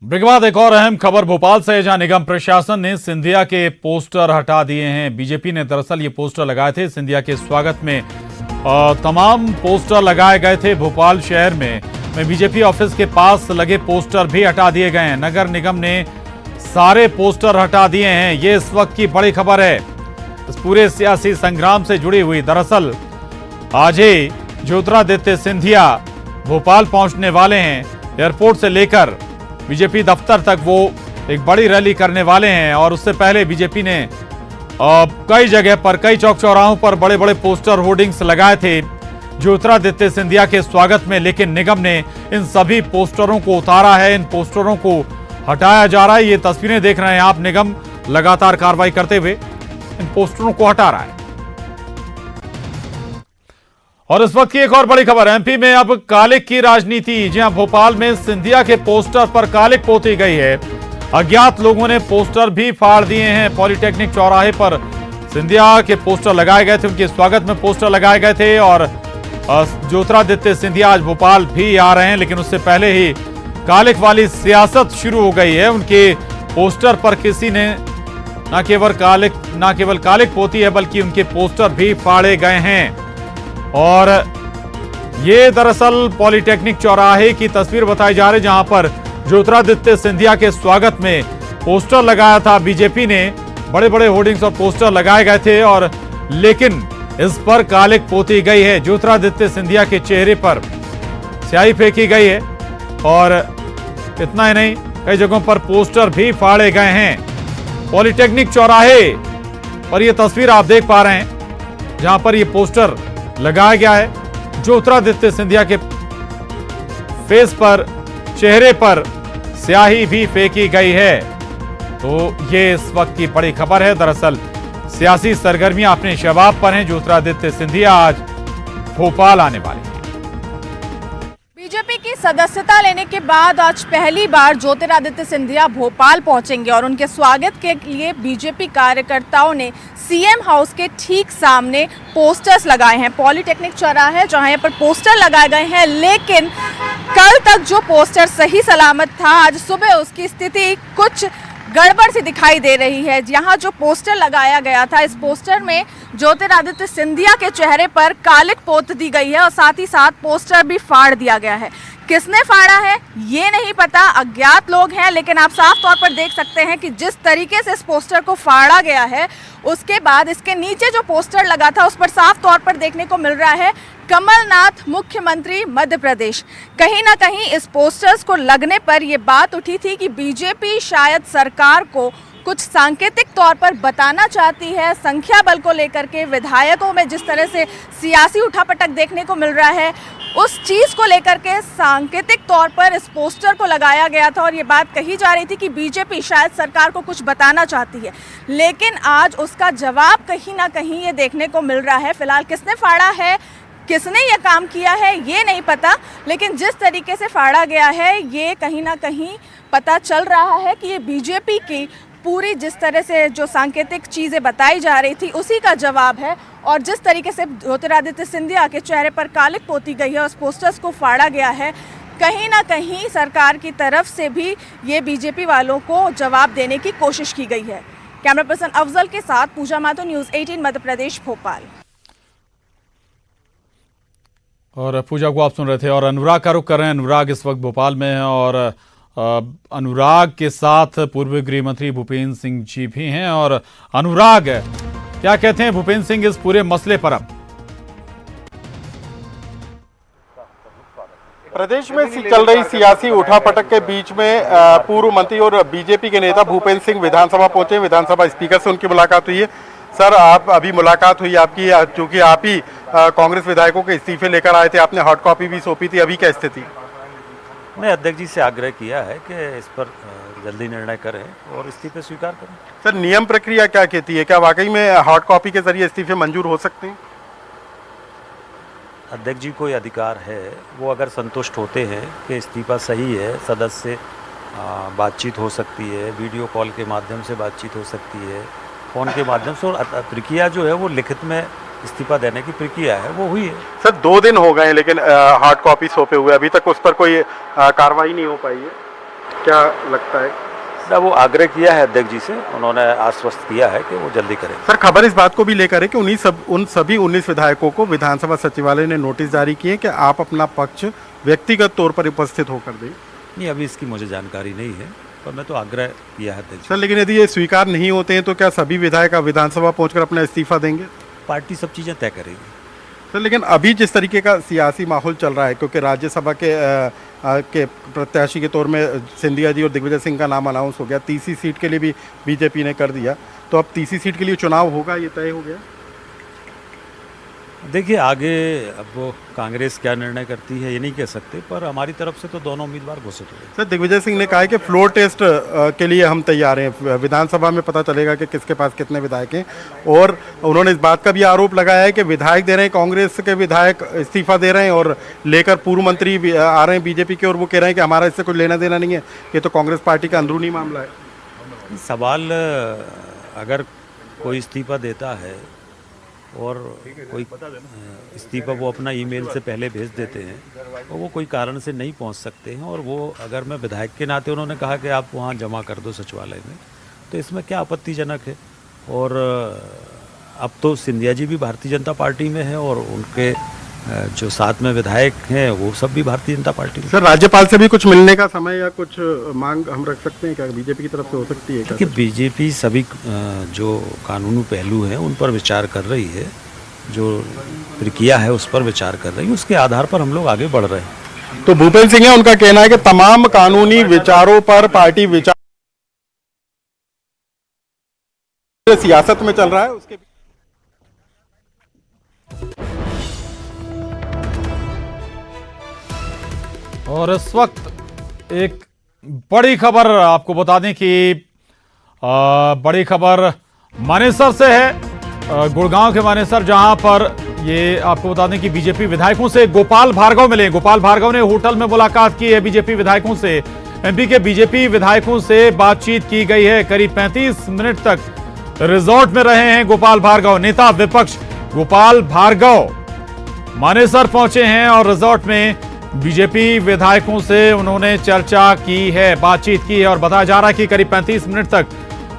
Break के बाद एक और अहम खबर भोपाल से, जहां निगम प्रशासन ने सिंधिया के पोस्टर हटा दिए हैं। बीजेपी ने दरअसल ये पोस्टर लगाए थे सिंधिया के स्वागत में। तमाम पोस्टर लगाए गए थे भोपाल शहर में बीजेपी ऑफिस के पास लगे पोस्टर भी हटा दिए गए हैं। नगर निगम ने सारे पोस्टर हटा दिए हैं। ये इस वक्त की बड़ी खबर है, इस पूरे सियासी संग्राम से जुड़ी हुई। दरअसल आज ही ज्योतिरादित्य सिंधिया भोपाल पहुंचने वाले हैं। एयरपोर्ट से लेकर बीजेपी दफ्तर तक वो एक बड़ी रैली करने वाले हैं। और उससे पहले बीजेपी ने कई जगह पर, कई चौक चौराहों पर बड़े बड़े पोस्टर होर्डिंग्स लगाए थे ज्योतिरादित्य सिंधिया के स्वागत में, लेकिन निगम ने इन सभी पोस्टरों को उतारा है। इन पोस्टरों को हटाया जा रहा है। ये तस्वीरें देख रहे हैं आप, निगम लगातार कार्रवाई करते हुए इन पोस्टरों को हटा रहा है। और इस वक्त की एक और बड़ी खबर, एमपी में अब कालिक की राजनीति। जी हां, भोपाल में सिंधिया के पोस्टर पर कालिक पोती गई है। अज्ञात लोगों ने पोस्टर भी फाड़ दिए हैं। पॉलिटेक्निक चौराहे पर सिंधिया के पोस्टर लगाए गए थे, उनके स्वागत में पोस्टर लगाए गए थे। और ज्योतिरादित्य सिंधिया आज भोपाल भी आ रहे हैं, लेकिन उससे पहले ही कालिक वाली सियासत शुरू हो गई है। उनके पोस्टर पर किसी ने न केवल कालिक पोती है, बल्कि उनके पोस्टर भी फाड़े गए हैं। और ये दरअसल पॉलिटेक्निक चौराहे की तस्वीर बताई जा रही है, जहां पर ज्योतिरादित्य सिंधिया के स्वागत में पोस्टर लगाया था बीजेपी ने। बड़े बड़े होर्डिंग्स और पोस्टर लगाए गए थे, और लेकिन इस पर कालिक पोती गई है। ज्योतिरादित्य सिंधिया के चेहरे पर स्याही फेंकी गई है। और इतना ही नहीं, कई जगहों पर पोस्टर भी फाड़े गए हैं। पॉलिटेक्निक चौराहे पर यह तस्वीर आप देख पा रहे हैं, जहां पर यह पोस्टर लगाया गया है। ज्योतिरादित्य सिंधिया के फेस पर, चेहरे पर स्याही भी फेंकी गई है। तो ये इस वक्त की बड़ी खबर है। दरअसल सियासी सरगर्मियां अपने शबाब पर हैं। ज्योतिरादित्य सिंधिया आज भोपाल आने वाले हैं। बीजेपी की सदस्यता लेने के बाद आज पहली बार ज्योतिरादित्य सिंधिया भोपाल पहुंचेंगे और उनके स्वागत के लिए बीजेपी कार्यकर्ताओं ने सीएम हाउस के ठीक सामने पोस्टर्स लगाए हैं। पॉलिटेक्निक चौराहा है जहां पर पोस्टर लगाए गए हैं, लेकिन कल तक जो पोस्टर सही सलामत था, आज सुबह उसकी स्थिति कुछ गड़बड़ सी दिखाई दे रही है। यहाँ जो पोस्टर लगाया गया था, इस पोस्टर में ज्योतिरादित्य सिंधिया के चेहरे पर कालिक पोत दी गई है और साथ ही साथ पोस्टर भी फाड़ दिया गया है। किसने फाड़ा है ये नहीं पता, अज्ञात लोग हैं, लेकिन आप साफ तौर पर देख सकते हैं कि जिस तरीके से इस पोस्टर को फाड़ा गया है, उसके बाद इसके नीचे जो पोस्टर लगा था उस पर साफ तौर पर देखने को मिल रहा है कमलनाथ मुख्यमंत्री मध्य प्रदेश। कहीं ना कहीं इस पोस्टर्स को लगने पर यह बात उठी थी कि बीजेपी शायद सरकार को कुछ सांकेतिक तौर पर बताना चाहती है। संख्या बल को लेकर के विधायकों में जिस तरह से सियासी उठापटक देखने को मिल रहा है, उस चीज़ को लेकर के सांकेतिक तौर पर इस पोस्टर को लगाया गया था। और ये बात कही जा रही थी कि बीजेपी शायद सरकार को कुछ बताना चाहती है, लेकिन आज उसका जवाब कहीं ना कहीं ये देखने को मिल रहा है। फिलहाल किसने फाड़ा है, किसने ये काम किया है ये नहीं पता, लेकिन जिस तरीके से फाड़ा गया है ये कहीं ना कहीं पता चल रहा है कि ये बीजेपी की पूरी जिस तरह से जो सांकेतिक चीज़ें बताई जा रही थी उसी का जवाब है। और जिस तरीके से ज्योतिरादित्य सिंधिया के चेहरे पर कालिक पोती गई है, उस पोस्टर्स को फाड़ा गया है, कहीं ना कहीं सरकार की तरफ से भी ये बीजेपी वालों को जवाब देने की कोशिश की गई है। कैमरा पर्सन अफजल के साथ पूजा माथुर, न्यूज़ 18 मध्य प्रदेश, भोपाल। और पूजा को आप सुन रहे थे। और अनुराग का रुख कर रहे हैं। अनुराग इस वक्त भोपाल में है और अनुराग के साथ पूर्व गृह मंत्री भूपेंद्र सिंह जी भी हैं। और अनुराग, क्या कहते हैं भूपेंद्र सिंह इस पूरे मसले पर? अब प्रदेश में चल रही सियासी उठापटक के बीच में पूर्व मंत्री और बीजेपी के नेता भूपेंद्र सिंह विधानसभा पहुंचे। विधानसभा स्पीकर से उनकी मुलाकात हुई है। सर, आप अभी मुलाकात हुई आपकी, चूंकि आप ही कांग्रेस विधायकों के इस्तीफे लेकर आए थे, आपने हार्ड कॉपी भी सौंपी थी, अभी क्या स्थिति? मैं अध्यक्ष जी से आग्रह किया है कि इस पर जल्दी निर्णय करें और इस्तीफे स्वीकार करें। सर, नियम प्रक्रिया क्या कहती है? क्या वाकई में हार्ड कॉपी के जरिए इस्तीफे मंजूर हो सकते हैं? अध्यक्ष जी को ये अधिकार है, वो अगर संतुष्ट होते हैं कि इस्तीफा सही है, सदस्य से बातचीत हो सकती है, वीडियो कॉल के माध्यम से बातचीत हो सकती है, फ़ोन के माध्यम से, और प्रक्रिया जो है वो लिखित में इस्तीफा देने की प्रक्रिया है वो हुई है। सर 2 दिन हो गए हैं, लेकिन हार्ड कॉपी सौंपे हुए अभी तक उस पर कोई कार्रवाई नहीं हो पाई है। अध्यक्ष जी को ये अधिकार है, वो अगर संतुष्ट होते हैं कि इस्तीफा सही है, सदस्य से बातचीत हो सकती है, वीडियो कॉल के माध्यम से बातचीत हो सकती है, फ़ोन के माध्यम से, और प्रक्रिया जो है वो लिखित में इस्तीफा देने की प्रक्रिया है वो हुई है। सर 2 दिन हो गए हैं, लेकिन हार्ड कॉपी सौंपे हुए अभी तक उस पर कोई कार्रवाई नहीं हो पाई है। क्या लगता है? ना वो आग्रह किया है अध्यक्ष जी से, उन्होंने आश्वस्त किया है कि वो जल्दी करेंगे। सर, खबर इस बात को भी लेकर है कि उन सभी 19 विधायकों को विधानसभा सचिवालय ने नोटिस जारी किए कि आप अपना पक्ष व्यक्तिगत तौर पर उपस्थित होकर दें। नहीं, अभी इसकी मुझे जानकारी नहीं है, पर मैं तो आग्रह किया है अध्यक्ष। सर, लेकिन यदि ये स्वीकार नहीं होते हैं तो क्या सभी विधायक विधानसभा पहुंचकर अपना इस्तीफा देंगे? पार्टी सब चीज़ें तय करेगी। सर, लेकिन अभी जिस तरीके का सियासी माहौल चल रहा है, क्योंकि राज्यसभा के प्रत्याशी के तौर में सिंधिया जी और दिग्विजय सिंह का नाम अनाउंस हो गया, तीसरी सीट के लिए भी बीजेपी ने कर दिया, तो अब तीसरी सीट के लिए चुनाव होगा, ये तय हो गया? देखिए आगे अब वो कांग्रेस क्या निर्णय करती है ये नहीं कह सकते, पर हमारी तरफ से तो दोनों उम्मीदवार घोषित हुए। सर, दिग्विजय सिंह ने कहा है कि फ्लोर टेस्ट के लिए हम तैयार हैं, विधानसभा में पता चलेगा कि किसके पास कितने विधायक हैं, और उन्होंने इस बात का भी आरोप लगाया है कि विधायक दे रहे हैं, कांग्रेस के विधायक इस्तीफा दे रहे हैं और लेकर पूर्व मंत्री भी आ रहे हैं बीजेपी के, और वो कह रहे हैं कि हमारा इससे कुछ लेना देना नहीं है, ये तो कांग्रेस पार्टी का अंदरूनी मामला है। सवाल, अगर कोई इस्तीफा देता है और कोई इस्तीफा वो अपना ईमेल से पहले भेज देते हैं और वो कोई कारण से नहीं पहुंच सकते हैं, और वो अगर मैं विधायक के नाते उन्होंने कहा कि आप वहां जमा कर दो सचिवालय में, तो इसमें क्या आपत्तिजनक है। और अब तो सिंधिया जी भी भारतीय जनता पार्टी में है और उनके जो साथ में विधायक हैं वो सब भी भारतीय जनता पार्टी में। सर, राज्यपाल से भी कुछ मिलने का समय या कुछ मांग हम रख सकते हैं क्या, बीजेपी की तरफ से हो सकती है क्या? कि बीजेपी सभी जो कानूनी पहलू हैं उन पर विचार कर रही है, जो प्रक्रिया है उस पर विचार कर रही है, उसके आधार पर हम लोग आगे बढ़ रहे हैं। तो भूपेंद्र सिंह है, उनका कहना है कि तमाम कानूनी विचारों पर पार्टी विचार सियासत में चल रहा है, उसके और इस वक्त एक बड़ी खबर आपको बता दें कि बड़ी खबर मानेसर से है, गुड़गांव के मानेसर, जहां पर ये आपको बता दें कि बीजेपी विधायकों से गोपाल भार्गव मिले। गोपाल भार्गव ने होटल में मुलाकात की है बीजेपी विधायकों से। एमपी के बीजेपी विधायकों से बातचीत की गई है। करीब 35 मिनट तक रिजॉर्ट में रहे हैं गोपाल भार्गव। नेता विपक्ष गोपाल भार्गव मानेसर पहुंचे हैं और रिजॉर्ट में बीजेपी विधायकों से उन्होंने चर्चा की है, बातचीत की है, और बताया जा रहा है कि करीब 35 मिनट तक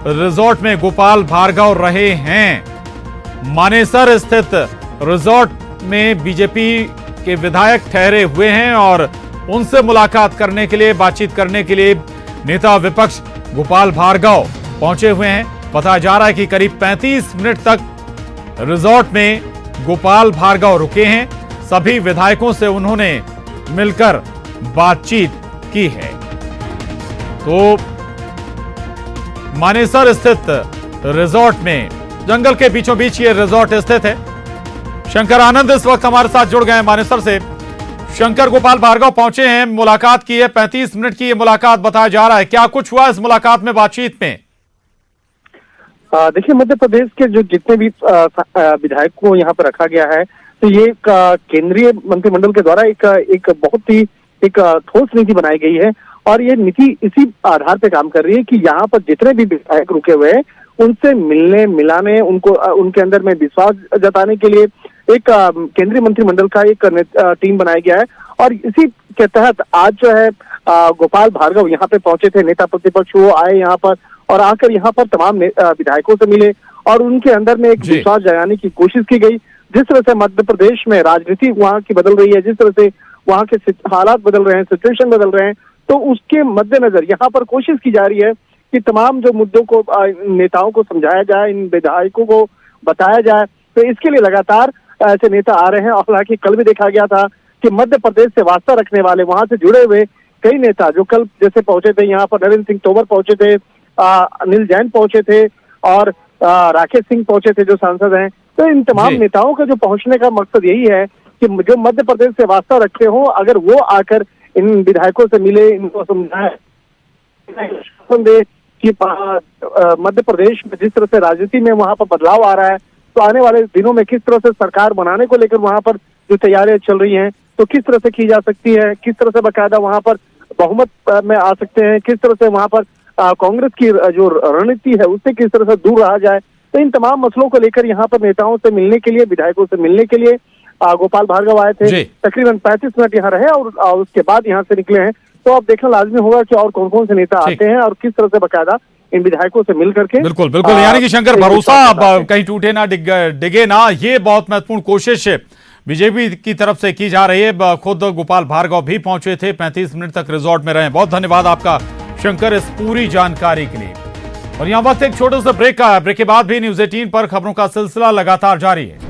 रिजॉर्ट में गोपाल भार्गव रहे हैं। मानेसर स्थित रिजॉर्ट में बीजेपी के विधायक ठहरे हुए हैं और उनसे मुलाकात करने के लिए, बातचीत करने के लिए नेता विपक्ष गोपाल भार्गव पहुंचे हुए हैं। बताया जा रहा है कि करीब 35 मिनट तक रिजॉर्ट में गोपाल भार्गव रुके हैं। सभी विधायकों से उन्होंने मिलकर बातचीत की है। तो मानेसर स्थित रिजॉर्ट में, जंगल के बीचों बीच ये रिजॉर्ट स्थित है। शंकर आनंद इस वक्त हमारे साथ जुड़ गए हैं मानेसर से। शंकर, गोपाल भार्गव पहुंचे हैं, मुलाकात की है, 35 मिनट की ये मुलाकात बताया जा रहा है, क्या कुछ हुआ इस मुलाकात में, बातचीत में? देखिए, मध्य प्रदेश के जो जितने भी विधायक को यहाँ पर रखा गया है, तो ये केंद्रीय मंत्रिमंडल के द्वारा एक बहुत ही ठोस नीति बनाई गई है, और ये नीति इसी आधार पे काम कर रही है कि यहाँ पर जितने भी विधायक रुके हुए हैं उनसे मिलने मिलाने, उनको उनके अंदर में विश्वास जताने के लिए एक केंद्रीय मंत्रिमंडल का एक टीम बनाया गया है। और इसी के तहत आज जो है गोपाल भार्गव यहाँ पे पहुंचे थे। नेता प्रतिपक्ष वो आए यहाँ पर और आकर यहाँ पर तमाम विधायकों से मिले और उनके अंदर में एक विश्वास जगाने की कोशिश की गई। जिस तरह से मध्य प्रदेश में राजनीति वहाँ की बदल रही है, जिस तरह से वहाँ के हालात बदल रहे हैं, सिचुएशन बदल रहे हैं, तो उसके मद्देनजर यहाँ पर कोशिश की जा रही है कि तमाम जो मुद्दों को नेताओं को समझाया जाए, इन विधायकों को बताया जाए। तो इसके लिए लगातार ऐसे नेता आ रहे हैं। और हालांकि कल भी देखा गया था कि मध्य प्रदेश से वास्ता रखने वाले, वहां से जुड़े हुए कई नेता जो कल जैसे पहुंचे थे यहाँ पर, नरेंद्र सिंह तोमर पहुंचे थे, अनिल जैन पहुंचे थे और राकेश सिंह पहुंचे थे जो सांसद हैं। तो इन तमाम नेताओं का जो पहुंचने का मकसद यही है कि जो मध्य प्रदेश से वास्ता रखते हो, अगर वो आकर इन विधायकों से मिले, इनको समझाए दे कि मध्य प्रदेश में जिस तरह से राजनीति में वहां पर बदलाव आ रहा है, तो आने वाले दिनों में किस तरह से सरकार बनाने को लेकर वहां पर जो तैयारियां चल रही हैं, तो किस तरह से की जा सकती है, किस तरह से बाकायदा वहां पर बहुमत में आ सकते हैं, किस तरह से वहां पर कांग्रेस की जो रणनीति है उससे किस तरह से दूर रहा जाए। तो इन तमाम मसलों को लेकर यहाँ पर नेताओं से मिलने के लिए, विधायकों से मिलने के लिए गोपाल भार्गव आए थे। तकरीबन 35 मिनट यहाँ रहे और उसके बाद यहाँ से निकले हैं। तो अब देखना लाजमी होगा कि और कौन कौन से नेता ठीक। आते हैं और किस तरह से बाकायदा इन विधायकों से मिल करके बिल्कुल बिल्कुल, यानी कि शंकर एक भरोसा विश्वास अब जताते हैं। कहीं टूटे ना डिगे ना, ये बहुत महत्वपूर्ण कोशिश बीजेपी की तरफ से की जा रही है। खुद गोपाल भार्गव भी पहुंचे थे, 35 मिनट तक रिजॉर्ट में रहे। बहुत धन्यवाद आपका शंकर इस पूरी जानकारी के लिए। और यहां वक्त एक छोटे से ब्रेक का है। ब्रेक के बाद भी न्यूज़ 18 पर खबरों का सिलसिला लगातार जारी है।